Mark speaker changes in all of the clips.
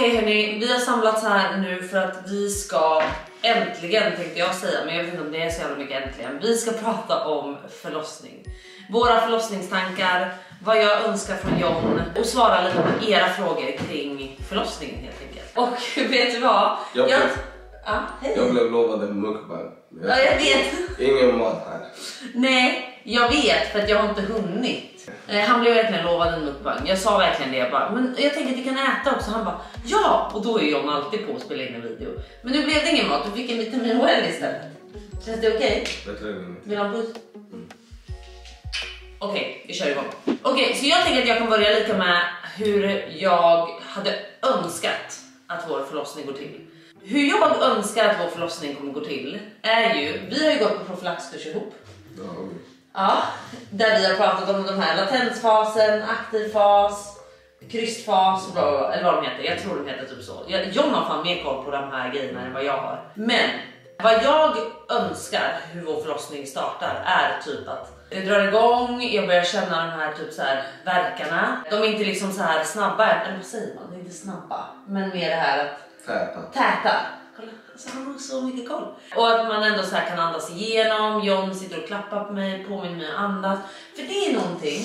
Speaker 1: Okej hörni, vi har samlats här nu för att vi ska äntligen, tänkte jag säga, men jag vet inte om det är så jävla mycket äntligen. Vi ska prata om förlossning. Våra förlossningstankar, vad jag önskar från John och svara lite på era frågor kring förlossningen helt enkelt. Och vet du vad?
Speaker 2: Jag blev lovad en mukbang.
Speaker 1: Ja, jag vet.
Speaker 2: Ingen mat här.
Speaker 1: Nej, jag vet för att jag har inte hunnit. Han blev verkligen lovad en mukbang. Jag sa verkligen det, jag bara, men jag tänker att vi kan äta också. Han bara, ja! Och då är John alltid på att spela in en video. Men nu blev det ingen mat, du fick en vitamin well istället. Känns det okej? Vill han puss? Okej, vi kör igång. Okej, så jag tänker att jag kan börja lite med hur jag hade önskat att vår förlossning går till. Hur jag önskar att vår förlossning kommer gå till är ju, vi har ju gått på profylaxkurs ihop. Ja, där vi har pratat om de här latensfasen, aktiv fas, krystfas, eller vad de heter. Jag tror de heter typ så. John har fan mer koll på de här grejerna än vad jag har. Men vad jag önskar hur vår förlossning startar är typ att det drar igång, jag börjar känna de här typ så här verkarna. De är inte liksom så här snabba, eller vad säger man? Det är inte snabba, men mer det här att täta. Kolla, alltså han har så mycket koll. Och att man ändå så här kan andas igenom. John sitter och klappar på mig, påminner mig att andas. För det är någonting.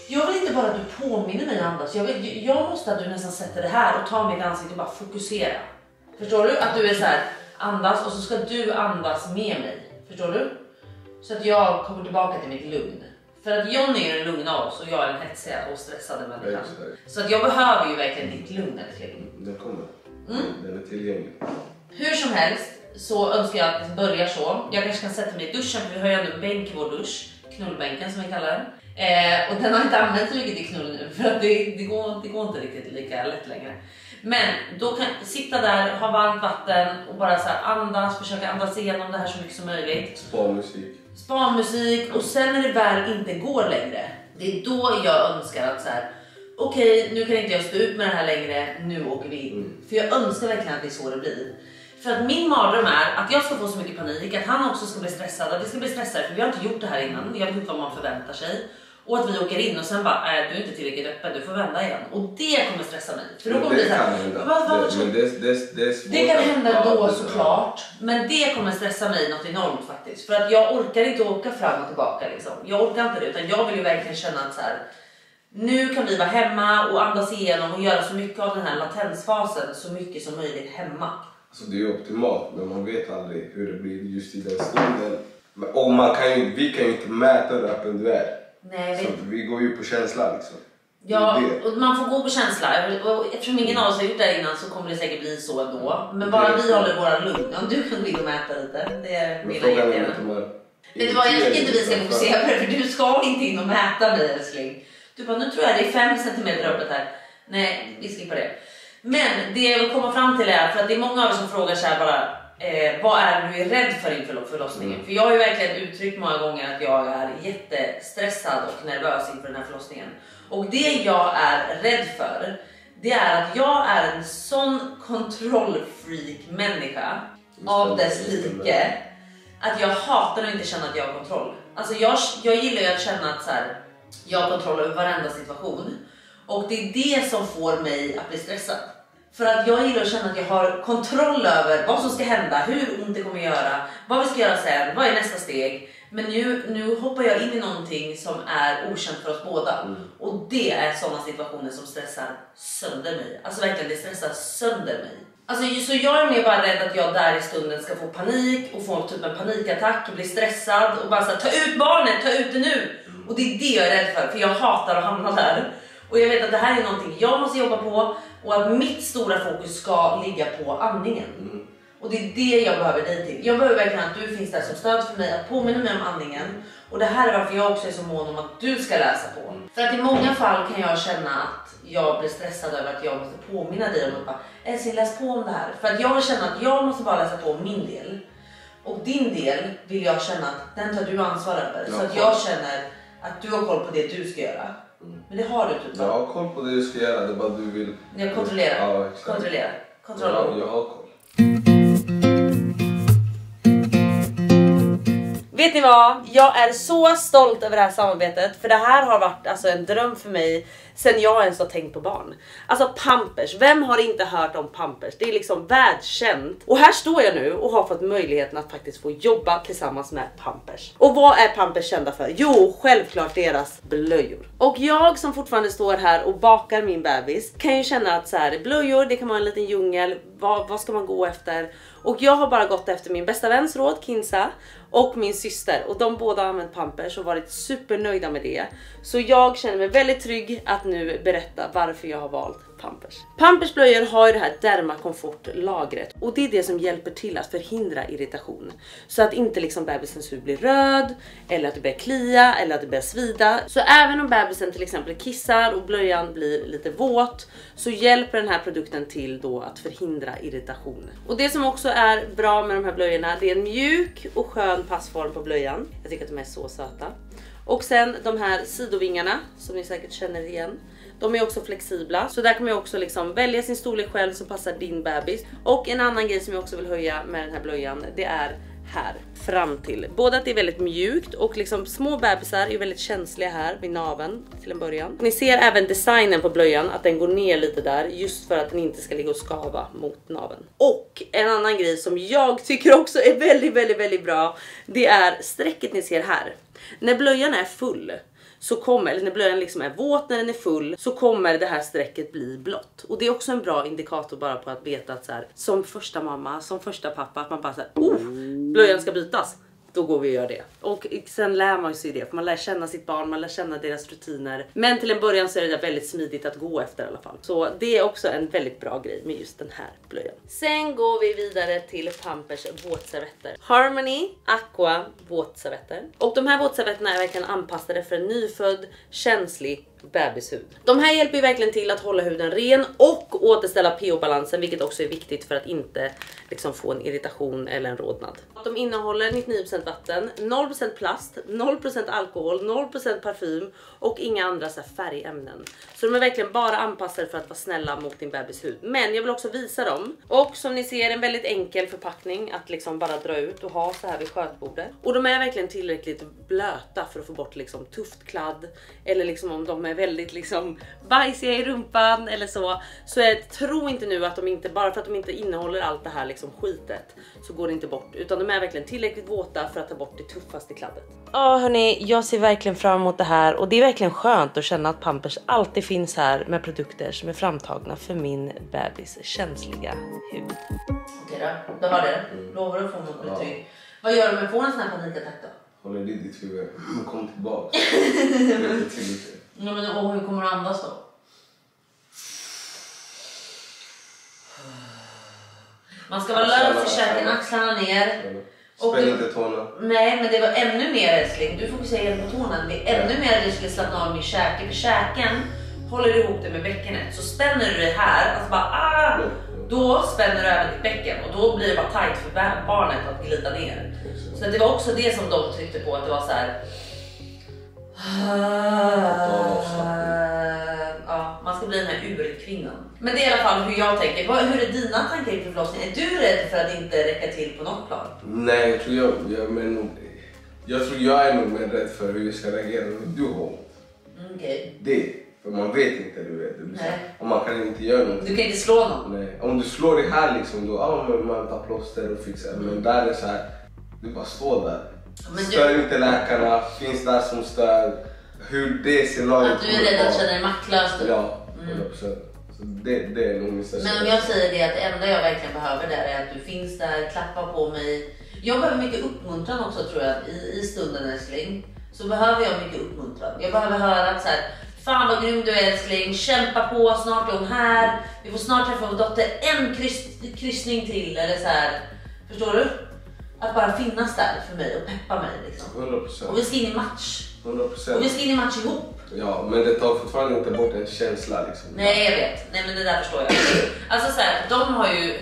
Speaker 1: Jag vill inte bara att du påminner mig att andas. Jag måste att du nästan sätter det här och tar mitt ansikte och bara fokusera. Förstår du? Att du är så här, andas och så ska du andas med mig. Förstår du? Så att jag kommer tillbaka till mitt lugn. För att John är den lugna av oss och jag är den hetsiga och stressade människan. Så att jag behöver ju verkligen ditt lugn, älskling.
Speaker 2: Den kommer. Den är tillgänglig.
Speaker 1: Hur som helst så önskar jag att det börjar så. Jag kanske kan sätta mig i duschen, för vi har ju ändå en bänk i vår dusch. Knullbänken som vi kallar den. Och den har inte använt så mycket till knull nu, för att det går inte riktigt lika lätt längre. Men då kan jag sitta där, ha varmt vatten och bara så här andas, försöka andas igenom det här så mycket som möjligt. Spa-musik. Och sen när det väl inte går längre, det är då jag önskar att så här, okej, nu kan inte jag stå ut med det här längre, nu åker vi in. För jag önskar verkligen att det är så det blir. För att min mardröm är att jag ska få så mycket panik, att han också ska bli stressad, att vi ska bli stressade, för vi har inte gjort det här innan. Jag vet inte vad man förväntar sig. Och att vi åker in och sen bara, du är inte tillräckligt öppen, du får vända igen. Och det kommer stressa mig. För då kommer det det kan hända då såklart. Men det kommer stressa mig något enormt faktiskt. För att jag orkar inte åka fram och tillbaka liksom. Jag orkar inte det, utan jag vill ju verkligen känna att så här, nu kan vi vara hemma och andas igenom och göra så mycket av den här latensfasen så mycket som möjligt hemma.
Speaker 2: Alltså det är ju optimalt, men man vet aldrig hur det blir just i den stunden. Och vi kan ju inte mäta hur öppen du är.
Speaker 1: Nej,
Speaker 2: så vi går ju på känsla liksom.
Speaker 1: Ja, och man får gå på känsla. Och eftersom ingen av oss har gjort det innan så kommer det säkert bli så ändå. Men bara vi håller våra lugn. Ja, du kan gå in och mäta lite. Det är mina idéer. Vet du vad, jag tycker inte vi ska fokusera på det, för du ska inte in och mäta mig, älskling. Du bara, nu tror jag det är 5 cm öppet här. Nej, vi skippar det. Men det jag vill komma fram till är, för att det är många av er som frågar så här bara, vad är du rädd för inför förlossningen? För jag har ju verkligen uttryckt många gånger att jag är jättestressad och nervös inför den här förlossningen. Och det jag är rädd för, det är att jag är en sån kontrollfreak människa av dess like, att jag hatar att inte känna att jag har kontroll. Alltså jag gillar ju att känna att så här, jag har kontroll över varenda situation. Och det är det som får mig att bli stressad. För att jag gillar att känna att jag har kontroll över vad som ska hända, hur ont det kommer göra, vad vi ska göra sen, vad är nästa steg. Men nu hoppar jag in i någonting som är okänt för oss båda. Och det är sådana situationer som stressar sönder mig. Alltså verkligen, det stressar sönder mig. Alltså, så jag är mer bara rädd att jag där i stunden ska få panik och få typ en panikattack och bli stressad och bara säga, ta ut barnet, ta ut det nu. Och det är det jag är rädd för jag hatar att hamna där. Och jag vet att det här är någonting jag måste jobba på, och att mitt stora fokus ska ligga på andningen. Och det är det jag behöver dig till. Jag behöver verkligen att du finns där som stöd för mig, att påminna mig om andningen. Och det här är varför jag också är så mån om att du ska läsa på. För att i många fall kan jag känna att jag blir stressad över att jag måste påminna dig om att bara, älskling, läs på om det här. För att jag känner att jag måste bara läsa på min del. Och din del vill jag känna att den tar du ansvar över. Så att jag känner att du har koll på det du ska göra. Men det har du typ.
Speaker 2: Jag har koll på det du ska göra, det är bara du vill.
Speaker 1: Jag kontrollerar.
Speaker 2: Ja,
Speaker 1: kontrollera.
Speaker 2: Jag har koll.
Speaker 1: Vet ni vad? Jag är så stolt över det här samarbetet. För det här har varit alltså en dröm för mig
Speaker 3: sen jag ens har tänkt på barn. Alltså Pampers, vem har inte hört om Pampers? Det är liksom världskänt. Och här står jag nu och har fått möjligheten att faktiskt få jobba tillsammans med Pampers. Och vad är Pampers kända för? Jo, självklart deras blöjor. Och jag som fortfarande står här och bakar min bebis kan ju känna att så här, blöjor, det kan vara en liten djungel. Vad ska man gå efter? Och jag har bara gått efter min bästa väns råd, Kinsa, och min syster. Och de båda har använt Pampers och varit supernöjda med det. Så jag känner mig väldigt trygg att nu berätta varför jag har valt Pampers. Pampers blöjor har ju det här Dermakomfort-lagret. Och det är det som hjälper till att förhindra irritation. Så att inte liksom bebisens hud blir röd, eller att det börjar klia, eller att det börjar svida. Så även om bebisen till exempel kissar och blöjan blir lite våt, så hjälper den här produkten till då att förhindra irritation. Och det som också är bra med de här blöjorna, det är en mjuk och skön passform på blöjan. Jag tycker att de är så söta. Och sen de här sidovingarna som ni säkert känner igen. De är också flexibla, så där kan man ju också liksom välja sin storlek själv som passar din bebis. Och en annan grej som jag också vill höja med den här blöjan, det är här fram till. Både att det är väldigt mjukt och liksom små bebisar är väldigt känsliga här vid naveln till en början. Ni ser även designen på blöjan, att den går ner lite där just för att den inte ska ligga och skava mot naveln. Och en annan grej som jag tycker också är väldigt bra, det är strecket ni ser här. När blöjan är full så kommer, eller när blöjan liksom är våt, när den är full, så kommer det här strecket bli blått. Och det är också en bra indikator bara på att veta att så här, som första mamma, som första pappa, att man bara såhär, blöjan ska bytas. Då går vi och gör det. Och sen lär man sig det. För man lär känna sitt barn, man lär känna deras rutiner. Men till en början så är det väldigt smidigt att gå efter i alla fall. Så det är också en väldigt bra grej med just den här blöjan. Sen går vi vidare till Pampers våtservetter. Harmony Aqua våtservetter. Och de här våtservetterna är verkligen anpassade för en nyfödd, känslig bebishud. De här hjälper ju verkligen till att hålla huden ren och återställa pH-balansen, vilket också är viktigt för att inte liksom få en irritation eller en rodnad. De innehåller 99% vatten, 0% plast, 0% alkohol, 0% parfym och inga andra så här färgämnen. Så de är verkligen bara anpassade för att vara snälla mot din bebishud. Men jag vill också visa dem. Och som ni ser, en väldigt enkel förpackning att liksom bara dra ut och ha så här vid skötbordet. Och de är verkligen tillräckligt blöta för att få bort liksom tufft kladd, eller liksom om de är väldigt liksom bajsiga i rumpan eller så jag tror inte nu att de inte, bara för att de inte innehåller allt det här liksom skitet, så går det inte bort, utan de är verkligen tillräckligt våta för att ta bort det tuffaste kladdet. Ja hörni, jag ser verkligen fram emot det här, och det är verkligen skönt att känna att Pampers alltid finns här med produkter som är framtagna för min bebis känsliga hud.
Speaker 1: Okej då har det. Lovar du att få något trygg. Vad gör du med att få en sån här panikattack då?
Speaker 2: Håller det i ditt huvud, kom tillbaka.
Speaker 1: Ja, men hur kommer du andas då? Man ska vara lugn för käken, axlarna ner.
Speaker 2: Spänn inte tårna.
Speaker 1: Nej, men det var ännu mer älskling. Du fokuserar på tårna. Det är ännu mer att du skulle slappna av med käken. För käken håller ihop det med bäckenet. Så spänner du det här, alltså bara då spänner du även ditt bäcken. Och då blir det bara tajt för barnet att glida ner. Så det var också det som de tryckte på, att det var så här. Ja, man ska bli den här urkvinnan. Men det är i alla fall hur jag tänker. Hur är dina tankar inför förlossningen? Är du rädd för att inte räcka till på något plan?
Speaker 2: Nej, jag tror jag är nog mer rädd för hur jag ska reagera när du har ont.
Speaker 1: Okej.
Speaker 2: Det, för man vet inte, du vet. Och man kan inte göra något.
Speaker 1: Du kan inte slå någon.
Speaker 2: Nej, om du slår det här liksom, då man tar plåster och fixar. Men där är så här, du bara står där. Stör inte läkarna, finns där som stör. Hur det scenariot.
Speaker 1: Att du är rädd att känna dig maktlös.
Speaker 2: Ja, 100%. Så det är nog min största.
Speaker 1: Men om jag säger det, att det enda jag verkligen behöver där är att du finns där, klappar på mig. Jag behöver mycket uppmuntran också, tror jag, i stunden älskling. Så behöver jag mycket uppmuntran. Jag behöver höra att så här, fan vad grym du är älskling, kämpa på, snart är hon här. Vi får snart träffa vår dotter, en kryssning till, eller så här. Förstår du? Att bara finnas där för mig och peppa mig liksom.
Speaker 2: 100%.
Speaker 1: Och vi ska in i match.
Speaker 2: 100%.
Speaker 1: Och vi ska in i match ihop.
Speaker 2: Ja, men det tar fortfarande inte bort en känsla liksom.
Speaker 1: Nej, jag vet. Nej, men det där förstår jag. Alltså så här, de har ju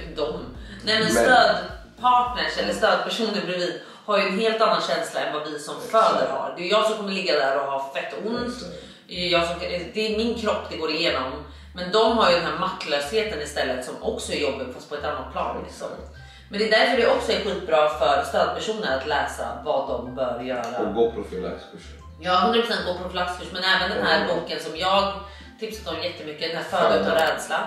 Speaker 1: stödpartners eller stödpersoner bredvid har ju en helt annan känsla än vad vi som föder har. Det är jag som kommer ligga där och ha fett ont. Det är min kropp det går igenom. Men de har ju den här maktlösheten istället, som också är jobbig fast på ett annat plan liksom. Men det är därför det också är skitbra för stödpersoner att läsa vad de bör göra.
Speaker 2: Och gå profylaxkurs.
Speaker 1: Ja, 100% gå profylaxkurs, men även den här boken som jag tipsat om jättemycket. Den här Föda utan rädsla.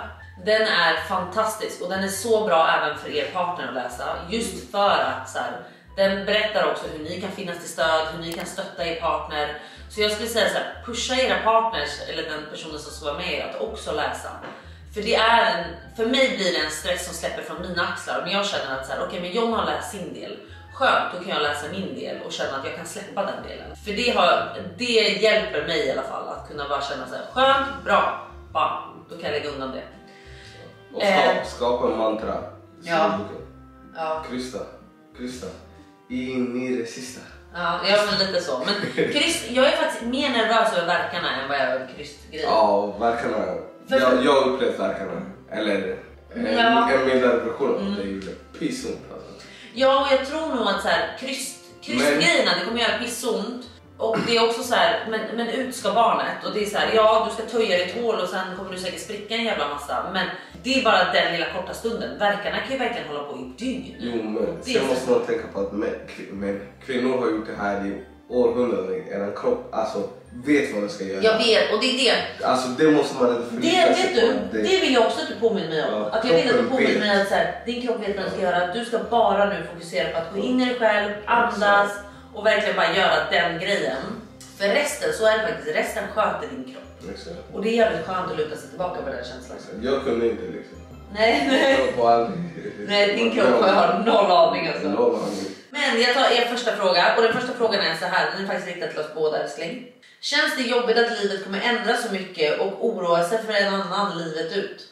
Speaker 1: Den är fantastisk och den är så bra även för er partner att läsa. Just för att så här, den berättar också hur ni kan finnas till stöd, hur ni kan stötta er partner. Så jag skulle säga så här, pusha era partners eller den personen som ska vara med att också läsa. För det är för mig blir det en stress som släpper från mina axlar. Men jag känner att så här, okej, men John har läst sin del. Skönt, då kan jag läsa min del och känna att jag kan släppa den delen. För det hjälper mig i alla fall att kunna bara känna så här, skönt, bra, bam, då kan jag lägga undan det.
Speaker 2: Och skapa en mantra.
Speaker 1: Ja.
Speaker 2: Krysta. In i det sista.
Speaker 1: Ja, jag är lite så. Men jag är faktiskt mer nervös över verkarna än vad jag är över krystgrejer.
Speaker 2: Ja, verkarna. Jag har upplevt verkarna. Eller en mildare version. Det gjorde pissont. Alltså.
Speaker 1: Ja, och jag tror nog att så här, krystgrejerna, det kommer göra pissont. Och det är också så här, men ut ska barnet. Och det är så här, ja, du ska töja ditt hål och sen kommer du säkert spricka en jävla massa. Men det är bara den lilla korta stunden. Verkarna kan ju verkligen hålla på i dygn.
Speaker 2: Jo, men sen måste man tänka på att kvinnor har gjort det här i århundraden. En kropp, alltså, vet vad den ska göra.
Speaker 1: Jag vet, och det är det.
Speaker 2: Alltså, det måste man inte
Speaker 1: förlita sig på. Det vill jag också att du påminner mig om. Ja, att jag vill att du påminner mig att så här, din kropp vet vad den ska göra. Du ska bara nu fokusera på att gå in i dig själv, andas. Och verkligen bara göra den grejen. För resten, så är det faktiskt, resten sköter din kropp.
Speaker 2: Exakt.
Speaker 1: Och det är jävligt skönt att luta sig tillbaka på den känslan.
Speaker 2: Jag kunde inte liksom.
Speaker 1: Nej, din kropp har noll aning alltså.
Speaker 2: Noll aning.
Speaker 1: Men jag tar er första fråga. Och den första frågan är så här, den är faktiskt riktad till oss båda, älskling. Känns det jobbigt att livet kommer ändras så mycket och oroa sig för en annan livet ut?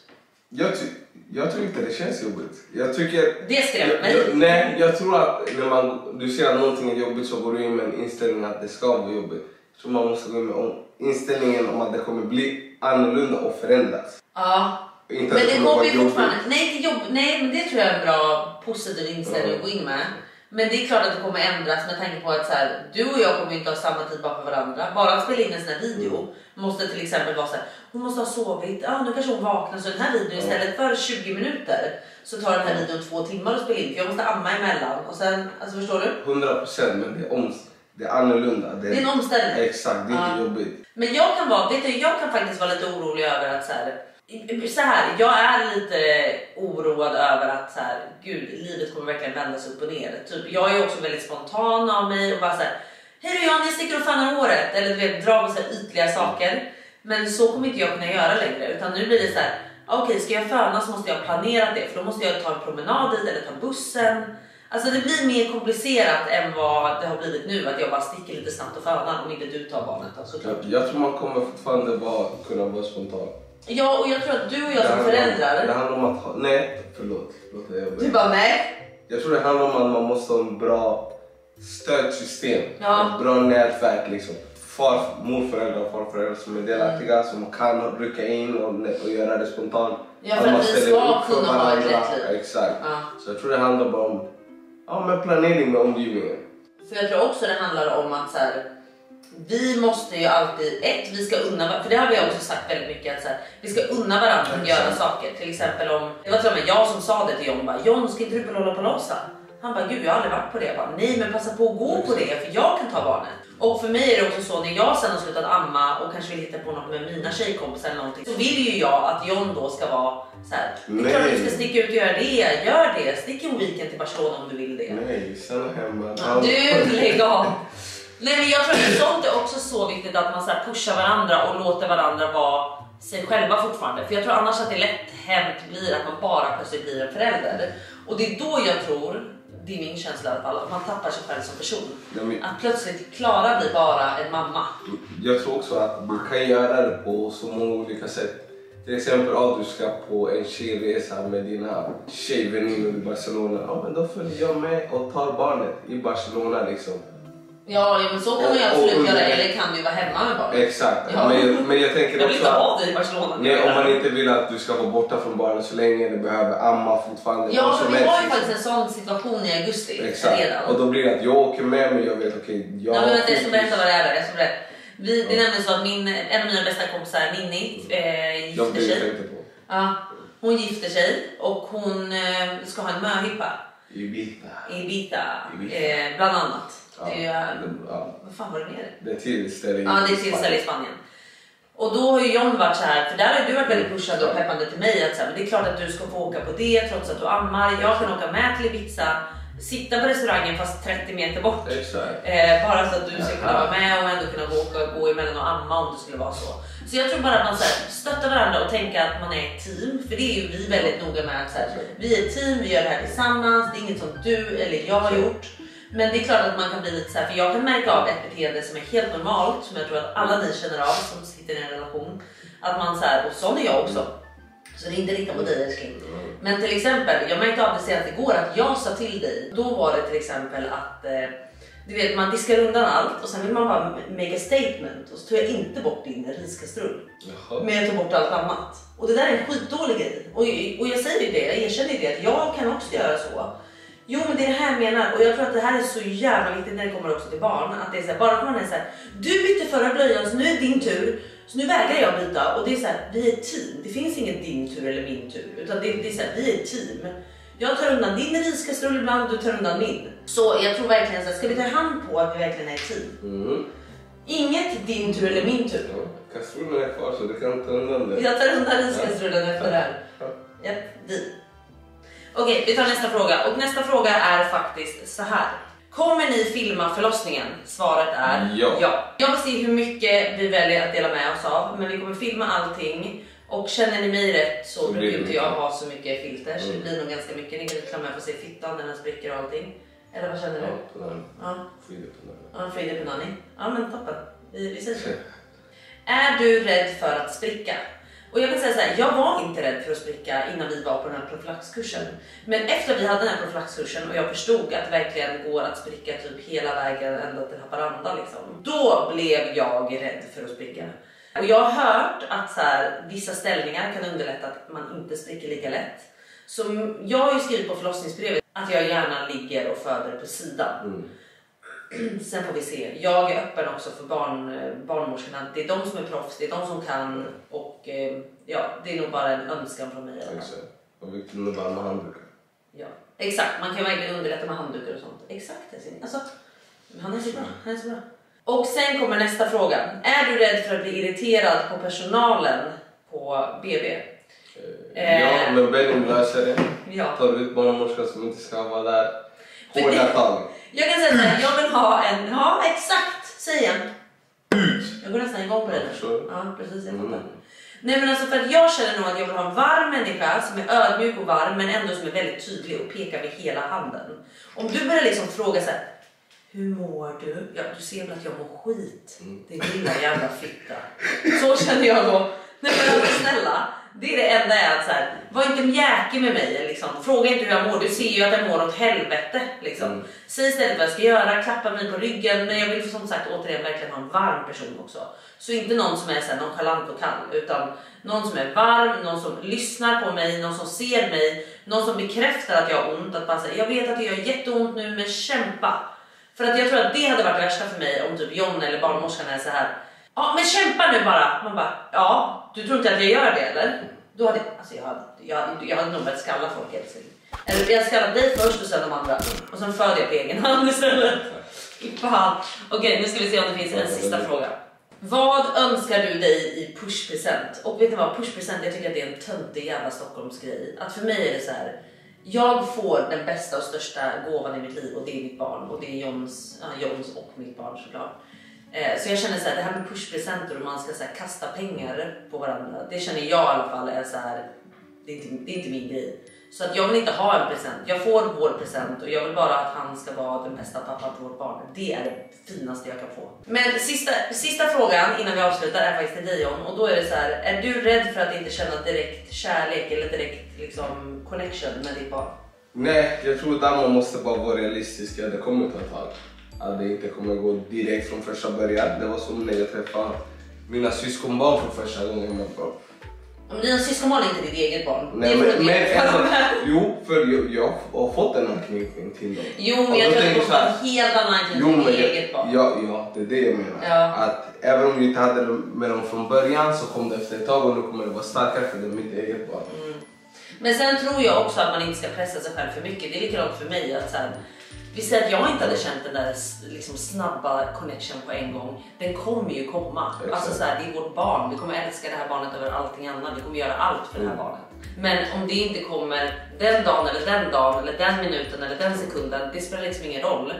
Speaker 2: Jag tror inte det känns jobbigt. Jag tycker...
Speaker 1: Det skrämmer mig.
Speaker 2: Nej, jag tror att när du ser att någonting är jobbigt så går du in med en inställning att det ska vara jobbigt. Jag tror man måste gå in med inställningen om att det kommer bli annorlunda och förändras.
Speaker 1: Ja.
Speaker 2: Inte
Speaker 1: men det kommer ju fortfarande... Nej, men det tror jag är en bra positiv inställning att gå in med. Men det är klart att det kommer ändras med tanke på att så här, du och jag kommer inte ha samma tid bakom varandra. Bara att spela in en sån här video måste till exempel vara så här, hon måste ha sovit, nu kanske hon vaknar, så den här videon istället för 20 minuter så tar den här videon 2 timmar att spela in, för jag måste amma emellan och sen, alltså förstår du?
Speaker 2: 100%, men det är annorlunda.
Speaker 1: Det är en omställning.
Speaker 2: Exakt, det är inte jobbigt.
Speaker 1: Men jag kan faktiskt vara lite orolig över att så här, jag är lite oroad över att så här, gud, livet kommer verkligen vändas upp och ner. Typ, jag är också väldigt spontan av mig och bara så här, hej då, ni sticker och fannar håret, eller du vet, dra med så här ytliga saker. Men så kommer inte jag kunna göra längre, utan nu blir det så här, okej, ska jag föna så måste jag planera det, för då måste jag ta en promenad dit eller ta bussen. Alltså det blir mer komplicerat än vad det har blivit nu, att jag bara sticker lite snabbt och fönar om inte du tar barnet. Alltså,
Speaker 2: jag tror man kommer fortfarande kunna vara spontan.
Speaker 1: Ja, och jag tror att du och jag som föräldrar...
Speaker 2: Det handlar om att... Nej, förlåt.
Speaker 1: Du bara, nej.
Speaker 2: Jag tror det handlar om att man måste ha en bra stödsystem. Ja. Ett bra nätverk liksom. Morföräldrar och farföräldrar som är delaktiga, som kan rycka in och göra det spontant.
Speaker 1: Ja, för att vi ska kunna ha ett rätt liv.
Speaker 2: Exakt. Ja. Så jag tror det handlar bara om planering med omgivningen.
Speaker 1: För jag tror också det handlar om att så här, vi måste ju alltid, vi ska unna, för det har vi också sagt väldigt mycket, att så här, vi ska unna varandra att göra saker. Till exempel om, det var till och med jag som sa det till John, bara, John, ska inte du på Lollapalooza? Han bara, gud, jag har aldrig varit på det. Jag bara, nej, men passa på att gå på det, för jag kan ta barnet. Och för mig är det också så, när jag sen har slutat amma och kanske vill hitta på något med mina tjejkompisar eller någonting, så vill ju jag att John då ska vara så här, det är klart du ska sticka ut och göra det, gör det, stick en weekend till Barcelona om du vill det.
Speaker 2: Nej, stanna hemma.
Speaker 1: Du, lägg av. Nej, men jag tror att sånt är också så viktigt, att man så här pushar varandra och låter varandra vara sig själva fortfarande. För jag tror annars att det lätt hänt blir att man bara plötsligt blir en förälder. Och det är då jag tror, det är min känsla i alla fall, att man tappar sig själv som person. Att plötsligt Klara blir bara en mamma.
Speaker 2: Jag tror också att du kan göra det på så många olika sätt. Till exempel att du ska på en tjejresa med dina tjejväninnor i Barcelona. Ja, men då följer jag med och tar barnet i Barcelona liksom.
Speaker 1: Ja, men så kan man ju absolut göra, eller kan du vara hemma med barnet.
Speaker 2: Exakt, ja. men jag tänker
Speaker 1: jag vill inte ha dig i Barcelona.
Speaker 2: Nej, om man inte vill att du ska vara borta från barnet så länge, du behöver amma fortfarande.
Speaker 1: Ja, för vi har ju faktiskt en sån situation i augusti.
Speaker 2: Exakt, redan. Och då blir det att jag åker med, men jag vet jag...
Speaker 1: Ja, men jag ska berätta vad det är. Det är nämligen så att en av mina bästa kompisar, Ninni, gifter sig. Ja, hon gifter sig och hon ska ha en möhippa. Ibiza. Bland annat. Vad fan var det mer?
Speaker 2: Det är tillställning.
Speaker 1: Ja, det är tillställning i Spanien. Och då har ju John varit så här, för där har du varit väldigt pushad och peppande till mig att så här, men det är klart att du ska få åka på det trots att du ammar. Jag kan åka med till Ibiza, sitta på restaurangen fast 30 meter bort. Bara så att du ska kunna vara med och ändå kunna gå emellan och amma om det skulle vara så. Så jag tror bara att man så här, stöttar varandra och tänker att man är ett team. För det är ju vi väldigt noga med att så här, vi är ett team, vi gör det här tillsammans. Det är inget som du eller jag har gjort. Men det är klart att man kan bli lite så här, för jag kan märka av ett beteende som är helt normalt, som jag tror att alla ni känner av som sitter i en relation. Att man så här, och sån är jag också. Så det är inte riktigt på dig älskling. Men till exempel, jag märkte av det senast igår att jag sa till dig. Då var det till exempel att du vet, man diskar undan allt och sen vill man bara make a statement. Och så tog jag inte bort din riskastrull. Men jag tog bort allt annat. Och det där är en skitdålig grej. Och jag säger det, jag erkänner det att jag kan också göra så. Jo men det är det här jag menar, och jag tror att det här är så jävla viktigt när det kommer också till barn. Att det är så här, bara för man är så här, du bytte förra blöjan så nu är det din tur. Så nu vägrar jag byta, och det är så här, vi är ett team. Det finns ingen din tur eller min tur, utan det är så här, vi är ett team. Jag tar undan din riskastrull ibland, du tar undan min. Så jag tror verkligen så här, ska vi ta hand på att vi verkligen är ett team? Inget din tur eller min tur.
Speaker 2: Kastrullen är kvar så du kan ta undan det.
Speaker 1: Jag tar undan riskastrullen efter det här. Ja, vi. Okej, vi tar nästa fråga. Och nästa fråga är faktiskt så här. Kommer ni filma förlossningen? Svaret är ja. Jag vill se hur mycket vi väljer att dela med oss av. Men vi kommer filma allting. Och känner ni mig rätt så brukar inte jag ha så mycket filter. Så det blir nog ganska mycket. Ni kan till och med få se fittan när den spricker och allting. Eller vad känner du? Ja, Frida Punani. Ja, men toppen. Vi ses. Är du rädd för att spricka? Och jag kan säga så här, jag var inte rädd för att spricka innan vi var på den här profylaxkursen. Men efter vi hade den här profylaxkursen och jag förstod att det verkligen går att spricka typ hela vägen ända till Haparanda liksom. Då blev jag rädd för att spricka. Och jag har hört att så här, vissa ställningar kan underlätta att man inte spricker lika lätt. Så jag har ju skrivit på förlossningsbrevet att jag gärna ligger och föder på sidan. Sen får vi se. Jag är öppen också för barnmorskorna. Det är de som är proffs, det är de som kan. Och ja, det är nog bara en önskan från mig.
Speaker 2: Exakt. Och vi kunde bara med handdukar.
Speaker 1: Ja, exakt. Man kan verkligen underlätta med handdukar och sånt. Exakt. Alltså, han är så bra. Han är så bra. Och sen kommer nästa fråga. Är du rädd för att bli irriterad på personalen på BB?
Speaker 2: Ja, men Benny löser det.
Speaker 1: Ja.
Speaker 2: Tar ut barnmorskan som inte ska vara där. Hårda tag.
Speaker 1: Jag kan säga så här, jag vill ha en... Ja, exakt. Säg igen. Jag går nästan igång på det. Ja, precis. Jag fattar. Nej, men alltså för att jag känner nog att jag vill ha en varm människa som är ödmjuk och varm, men ändå som är väldigt tydlig och pekar med hela handen. Om du börjar liksom fråga så här, hur mår du? Ja, du ser väl att jag mår skit. Det är lilla jävla fitta. Så känner jag då. Nej, men snälla. Det är det enda är att så här, var inte mjäkig med mig liksom. Fråga inte hur jag mår, du ser ju att jag mår åt helvete liksom. Säg istället vad jag ska göra, klappa mig på ryggen. Men jag vill som sagt återigen verkligen ha en varm person också. Så inte någon som är så här nonchalant och kall, utan någon som är varm, någon som lyssnar på mig, någon som ser mig, någon som bekräftar att jag har ont. Att bara säga, jag vet att det gör jätteont nu, men kämpa. För att jag tror att det hade varit värsta för mig om typ John eller barnmorskan är så här. Ja, men kämpa nu bara. Man bara, ja, du tror inte att jag gör det eller? Då hade alltså jag hade nog börjat skalla folk älskling. Eller jag skallade dig först och sen de andra. Och sen födde jag på egen hand istället. Fan. Okej, nu ska vi se om det finns en sista fråga. Vad önskar du dig i pushpresent? Och vet ni vad, pushpresent, jag tycker att det är en töntig jävla Stockholmsgrej. Att för mig är det så här. Jag får den bästa och största gåvan i mitt liv och det är mitt barn. Och det är Johns och mitt barn såklart. Så jag känner så här, det här med pushpresenter och man ska så här, kasta pengar på varandra. Det känner jag i alla fall är så här, det är inte min grej. Så att jag vill inte ha en present. Jag får vår present och jag vill bara att han ska vara den bästa pappan till vårt barn. Det är det finaste jag kan få. Men sista frågan innan vi avslutar är faktiskt till dig John. Och då är det så här, är du rädd för att inte känna direkt kärlek eller direkt liksom connection med ditt barn?
Speaker 2: Nej, jag tror att man måste bara vara realistisk. Det kommer ta ett tag. Att det inte kommer gå direkt från första början. Det var som när jag träffade mina syskonbarn för första gången.
Speaker 1: Men dina syskonbarn är inte ditt eget barn.
Speaker 2: Nej, jo, för jag har fått en anknytning till dem.
Speaker 1: Jo, men jag tror att du får en helt annan anknytning till ditt eget barn.
Speaker 2: Ja, det är det jag menar. Ja. Att även om jag inte hade det med dem från början så kom det efter ett tag och nu kommer det vara starkare för det är mitt eget barn. Men
Speaker 1: sen tror jag också att man inte ska pressa sig själv för mycket. Det är likadant för mig att så här, Vi säger att jag inte hade känt den där liksom snabba connection på en gång. Den kommer ju komma. Alltså så här, det är vårt barn. Vi kommer älska det här barnet över allting annat. Vi kommer göra allt för det här barnet. Men om det inte kommer den dagen eller den minuten eller den sekunden, det spelar liksom ingen roll.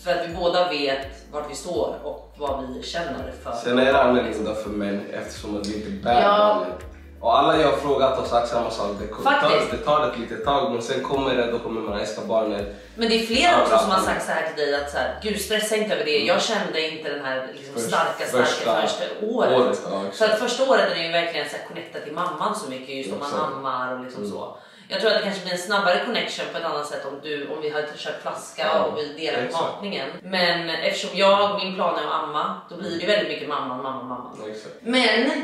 Speaker 1: För att vi båda vet vart vi står och vad vi känner för.
Speaker 2: Sen är det annorlunda för män eftersom vi inte bär barnet. Och alla jag har frågat har sagt samma sak. Det tar ett litet tag, men sen då kommer man älska barnet.
Speaker 1: Men det är flera också som har sagt så här till dig att så här, gud stressa inte över det. Jag kände inte den här liksom starka första året. Så att första året är det ju verkligen så här connectat till mamman så mycket, just om man ammar och liksom så. Jag tror att det kanske blir en snabbare connection på ett annat sätt om vi hade kört flaska och vi delar matningen. Men eftersom min plan är att amma, då blir det väldigt mycket mamma. Men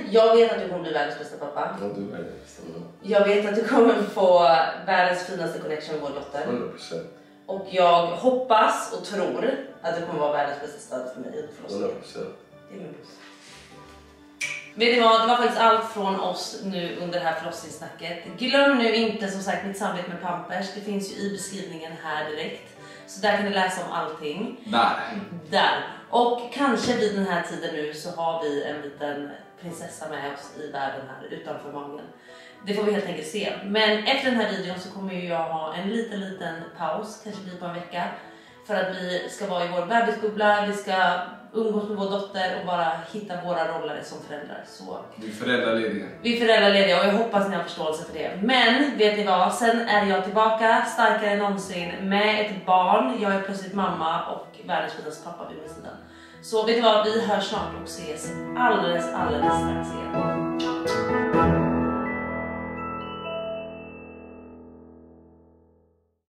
Speaker 1: jag vet att du kommer bli världens bästa pappa.
Speaker 2: Ja, du är världens bästa mamma.
Speaker 1: Jag vet att du kommer få världens finaste connection med vår dotter.
Speaker 2: 100%.
Speaker 1: Och jag hoppas och tror att det kommer vara världens bästa stöd för mig i förlossningen.
Speaker 2: 100%.
Speaker 1: Det är min puss. Vet ni vad, det var faktiskt allt från oss nu under det här förlossningssnacket. Glöm nu inte som sagt mitt samarbete med Pampers. Det finns ju i beskrivningen här direkt. Så där kan ni läsa om allting. Där. Och kanske vid den här tiden nu så har vi en liten prinsessa med oss i världen här utanför magen. Det får vi helt enkelt se. Men efter den här videon så kommer jag ha en liten paus. Kanske blir på en vecka. För att vi ska vara i vår bebisbubbla, vi ska umgås med vår dotter och bara hitta våra roller som föräldrar. Så.
Speaker 2: Vi är föräldralediga.
Speaker 1: Vi är föräldralediga och jag hoppas ni har förståelse för det. Men vet ni vad, sen är jag tillbaka starkare än någonsin med ett barn. Jag är plötsligt mamma och världens finaste pappa vid min sida. Så vet ni vad, vi hörs snart och ses alldeles strax igen.